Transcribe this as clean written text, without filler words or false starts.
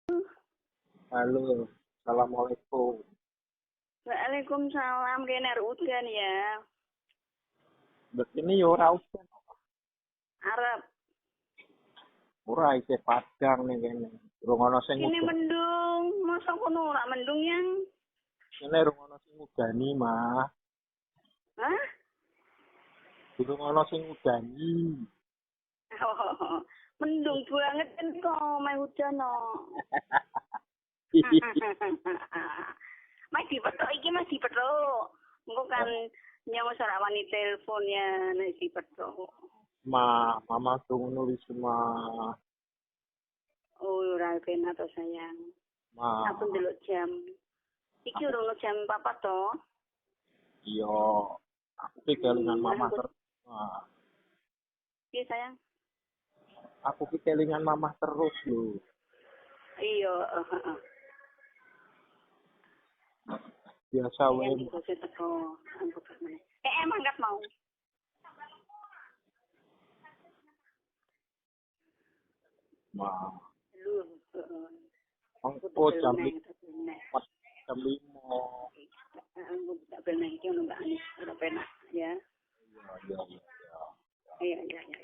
Halo, assalamualaikum. Waalaikumsalam, kene udan ya. Ini yo ora udan, Arep. ora isih padang ning kene. Rung ana sing Kene udan. mendung, masa kono ora mendung yang? Kene rung ana sing udani, Mah. Hah? Durung ana sing udani. Oh, mendung banget kan kok, main hujan no. Mas dipetok iki Mas dipetok. Engko kan nyong ora wani telepon ya nek dipetok. Mama tuh nulis mah. Oh, ora penak to sayang. Ma, Aku ndelok jam. Iki urung jam 4 to. iya. Aku ki kelingan mama terus. Ma. Iya sayang. Aku ki kelingan mama terus lho. Iya, heeh. Biasa wae. Yang itu teko angkut meneh. Mangkat mau. Ma. Lu, Engko jam 5. Jam 5. Aku tak pernah iki ono Mbak Anis, ora penak ya. Iya, iya, iya. Iya, iya, iya.